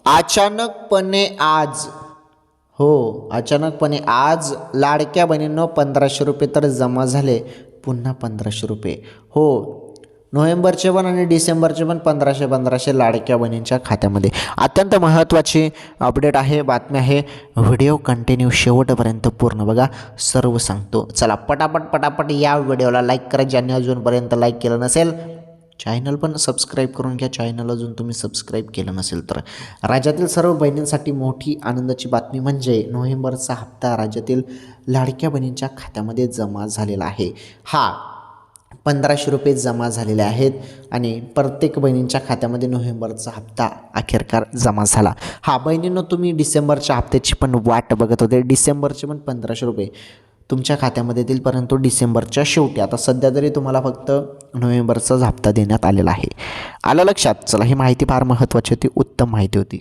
अचानकपणे आज अचानकपणे आज लाडक्या बहिणींनो 1500 रुपये तर जमा झाले, पुन्हा 1500 रुपये. नोव्हेंबरचे पण आणि डिसेंबरचे पण 1500 लाडक्या बहिणींच्या खात्यामध्ये. अत्यंत महत्त्वाची अपडेट आहे, बातमी आहे. व्हिडिओ कंटिन्यू शेवटपर्यंत पूर्ण बघा, सर्व सांगतो. चला पटापट या व्हिडिओला लाईक करा ज्यांनी अजूनपर्यंत लाईक केलं नसेल. चॅनल पण सबस्क्राईब करून घ्या, चॅनल अजून तुम्ही सबस्क्राईब केलं नसेल तर. राज्यातील सर्व बहिणींसाठी मोठी आनंदाची बातमी म्हणजे नोव्हेंबरचा हप्ता राज्यातील लाडक्या बहिणींच्या खात्यामध्ये जमा झालेला आहे. 1500 रुपये जमा झालेले आहेत आणि प्रत्येक बहिणींच्या खात्यामध्ये नोव्हेंबरचा हप्ता अखेरकार जमा झाला. बहिणींनो, तुम्ही डिसेंबरच्या हप्त्याची पण वाट बघत होते. डिसेंबरचे पण 1500 रुपये तुमच्या खात्यामध्ये येतील, परंतु डिसेंबरच्या शेवटी. आता सध्या तरी तुम्हाला फक्त नोव्हेंबरचाच हप्ता देण्यात आलेला आहे. आलं लक्षात? चला, ही माहिती फार महत्त्वाची होती, उत्तम माहिती होती.